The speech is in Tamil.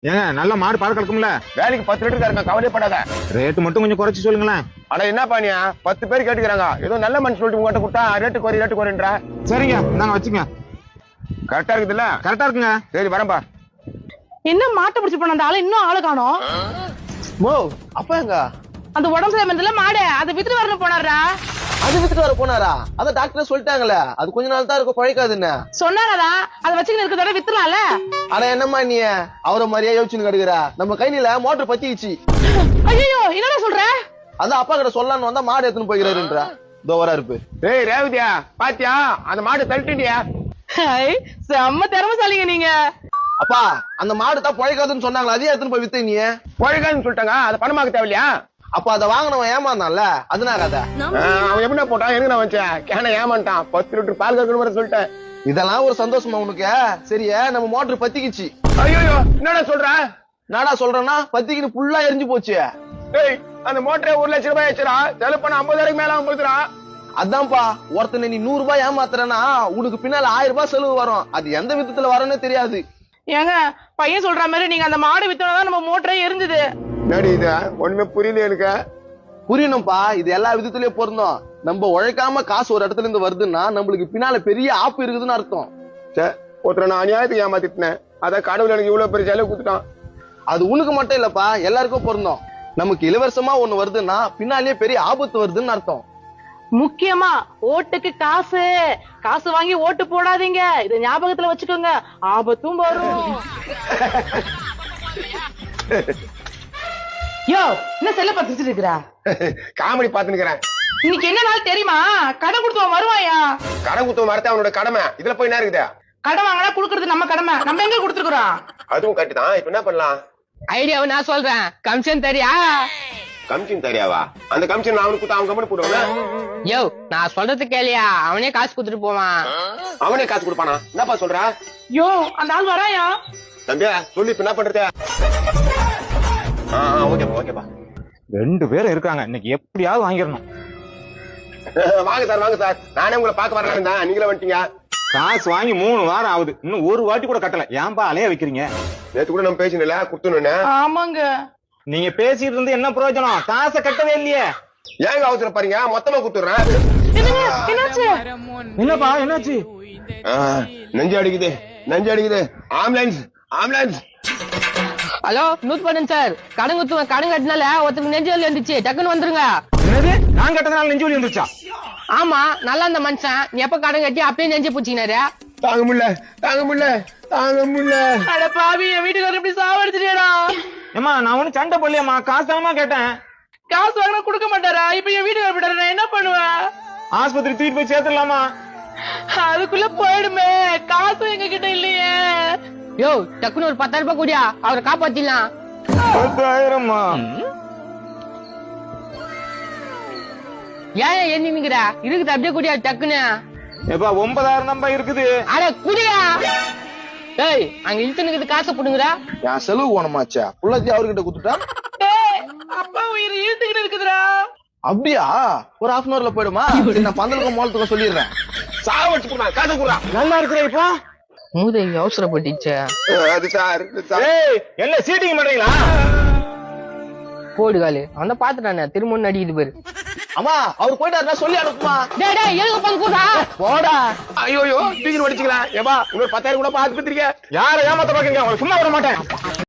ஏங்க நல்ல மாடு பால் கறக்கும்ல? வேலைக்கு 10 லிட்டர் இருக்க, கவலைப்படாத. ரேட்டு மட்டும் கொஞ்சம் குறைச்சு சொல்லுங்களேன். அட என்ன பானியா, 10 பேர் கேட்டுக்கிறாங்க. ஏதோ நல்ல மனுஷன் சொல்லிட்டு உங்ககிட்ட கொடுத்தா ரேட்டு குறைன்ற. சரிங்க, நாங்க வச்சுங்க. கரெக்டா இருக்குதுல்ல? கரெக்டா இருக்குங்க. சரி வரம்பா. என்ன மாட்டை பிடிச்சு போன அந்த ஆளு இன்னும் ஆளு காணோம். அப்பா எங்க? அந்த உடம்பு சரியில்லை மாடு அதை வித்துட்டு வரணும் போனாரா? அது வித்துட்டு வர போனாரா? அத டாக்டர் சொல்லிட்டாங்களே, அது கொஞ்ச நாள் தான் இருக்கும், பழைக்காதுன்னு சொன்னாரா? அதை வச்சுக்கிட்டு இருக்கிறத வித்துலாம்ல. அட என்னம்மா நீ அவரை மாதிரியா யோசிச்சுன்னு கிடக்குறா? நம்ம கையில மோட்டர் பத்திக்கிச்சு. ஐயோ என்னடா சொல்ற? அதான் அப்பா கிட்ட சொல்லலான்னு வந்தா மாடு எடுத்துன்னு போய்கிறாருன்றா. இதோ வரா இருப்பு. ஏய் ரேவதியா, பாத்தியா அந்த மாடு தள்ளிட்டியா? செம்ம திறமைசாலிங்க நீங்க. அப்பா அந்த மாடு தான் பழைக்காதுன்னு சொன்னாங்களா, அதையே எடுத்துன்னு போய் வித்து நீ? பழைக்காதுன்னு சொல்லிட்டாங்க, அதை பணமாக்க தேவையில்லையா? அப்ப அதை வாங்கினவன் ஏமாந்தான்ல, அதனால கதை. அவன் எப்படி போட்டான், எனக்கு நான் வச்சேன் கேன ஏமாட்டான். 10 லிட்டர் பால் கறக்கணும் சொல்லிட்டேன். இதெல்லாம் ஒரு சந்தோஷமா உனக்கு? சரியா, நம்ம மோட்டர் பத்திக்கிச்சு. ஐயோ என்னடா சொல்ற? நாடா சொல்றேன்னா பத்திக்கிட்டு ஃபுல்லா எரிஞ்சு போச்சு. ஏய் அந்த மோட்டரே 1 லட்சம் ரூபாய் ஆச்சுடா. செலவு பண்ண 50,000 மேல போச்சுடா. அதான்ப்பா, ஒருத்தனை நீ 100 ரூபாய் ஏமாத்துறனா உனக்கு பின்னால 1000 ரூபாய் செலவு வரும். அது எந்த விதத்துல வரணும்னு தெரியாது. ஏங்க பையன் சொல்ற மாதிரி நீங்க அந்த மாடு வித்தோம்தான் நம்ம மோட்டரே எரிஞ்சுது. என்னடி இது, ஒண்ணுமே புரியல எனக்கு. புரியணும்பா, இது எல்லா விதத்திலயும் பொருந்தும். நம்ம உழைக்காம காசு ஒரு இடத்துல இருந்து வருதுன்னா நம்மளுக்கு பின்னால பெரிய ஆப்பு இருக்குதுன்னு அர்த்தம். ஒருத்தர் நான் அநியாயத்துக்கு ஏமாத்திட்டேன், அதான் கடவுள் எனக்கு இவ்வளவு பெரிய செலவு கொடுத்துட்டான். அது உனக்கு மட்டும் இல்லப்பா, எல்லாருக்கும் பொருந்தும். நமக்கு இலவசமா ஒண்ணு வருதுன்னா பின்னாலேயே பெரிய ஆபத்து வருதுன்னு அர்த்தம். முக்கியமா ஓட்டுக்கு காசு காசு வாங்கி ஓட்டு போடாதீங்க, இத ஞாபகத்துல வச்சுக்கோங்க, ஆபத்தும் வரும். யோ என்ன செல்ல பத்திட்டு இருக்கிறா? காமெடி பாத்துக்கிறேன். இன்னைக்கு என்ன நாள் தெரியுமா? கடன் கொடுத்தவன் வருவாயா? கடன் குத்தவன் வரத்த அவனோட கடமை. இதுல போய் என்ன இருக்குது? கடன் வாங்கினா குடுக்கறது நம்ம கடமை, நம்ம எங்க கொடுத்துருக்கோம்? அதுவும் கரெக்ட் தான். இப்ப என்ன பண்ணலாம்? ஐடியாவை நான் சொல்றேன். கமிஷன் தெரியா? கமிஷன் தெரியாவா? அந்த கமிஷன் அவனுக்கு கொடுத்தா அவன் கம்பெனி போடுவான். யோ நான் சொல்றது கேளியா, அவனே காசு கொடுத்துட்டு போவான். அவனே காசு கொடுப்பானா? என்னப்பா சொல்ற? யோ அந்த ஆள் வராயா? தம்பியா சொல்லி இப்ப என்ன பண்றது? ஓகேப்பா ஓகேப்பா. 2 பேரும் இருக்காங்க, இன்னைக்கு எப்படியாவது வாங்கிடணும். வாங்க சார், நானே உங்களை பாக்க வரலாம் தான், நீங்களே வந்துட்டீங்க. காசு வாங்கி 3 வாரம் ஆகுது, இன்னும் ஒரு வாட்டி கூட கட்டல. ஏன்பா அலைய வைக்கிறீங்க? நேத்து கூட நம்ம பேசினல குடுத்துன்னு. ஆமாங்க. நீங்க பேசிட்டு இருந்து என்ன பிரயோஜனம்? காசை கட்டவே இல்லையே. ஏங்க அவசரம் பாருங்க, மொத்தமா குடுத்துறேன். என்னாச்சு? என்னப்பா என்னாச்சு? நெஞ்சு அடிக்குது. ஆம்புலன்ஸ். ஹலோ நூத் பண்ணன் சார், கடன் கட்டினால ஒருத்தருக்கு நெஞ்சு வலி வந்துச்சு, டக்குன்னு வந்துருங்க. என்னது, நான் கட்டதுனால நெஞ்சு வலி வந்துருச்சா? ஆமா நல்லா இருந்த மனுஷன், நீ எப்ப கடன் கட்டி அப்பயே நெஞ்சு பூச்சினாரு. தாங்க முடியல. அட பாவி, என் வீட்டுக்கு எப்படி சாவடிச்சிட்டியடா? ஏமா நான் ஒண்ணு சண்டை போடலையம்மா, காசு தானமா கேட்டேன். காசு வாங்கினா கொடுக்க மாட்டாரா? இப்ப என் வீட்டுக்கு விட்டாரு, நான் என்ன பண்ணுவேன்? ஆஸ்பத்திரி தூக்கிட்டு போய் சேர்த்துடலாமா? அதுக்குள்ள போயிடுமே, காசு எங்க கிட்ட இல்லையே. யோ டக்குன்னு ஒரு 10,000 ரூபாய் கூடியா, அவரை காப்பாத்திடலாம். 10,000மா? ஏன் எண்ணிக்கிறா? இருக்குது அப்படியே கூடியா டக்குன்னு. எப்பா 9,000 நம்ப இருக்குது. அட குடியா. ஏய் அங்க இழுத்துனுக்குது, காசை புடுங்குறா. என் செலவு போனமாச்சா, புள்ளத்தி அவர்கிட்ட குடுத்துட்டா. அப்பா உயிர் இழுத்துக்கிட்டு இருக்குதுடா. அப்படியா? ஒரு 1/2 hourல போயிடுமா? நான் பந்தலுக்கும் மோளத்துக்கும் சொல்லிடுறேன். சாவடிச்சு போடுறான், காசை கொடுறான். நல்லா இருக்கிற இப்போ மூதேவி அவசரப்பட்டுச்சே. அது சார் ஏய் என்ன சீட்டிங் பண்றீங்களா? போடு காலு, அவன் பாத்துட்டானே திரும்ப நடிக்குது பேரு. அம்மா அவர் போயிட்டாருன்னா சொல்லி அனுப்புமா. டேய் டேய் எழுக பண்ண கூடா போடா. ஐயோ தூக்கி வடிச்சுக்கலாம். ஏப்பா இன்னொரு 10,000 கூட பாத்து பத்திரிக்கை. யாரை ஏமாத்த பாக்குறீங்க? உங்களுக்கு சும்மா விட மாட்டேன்.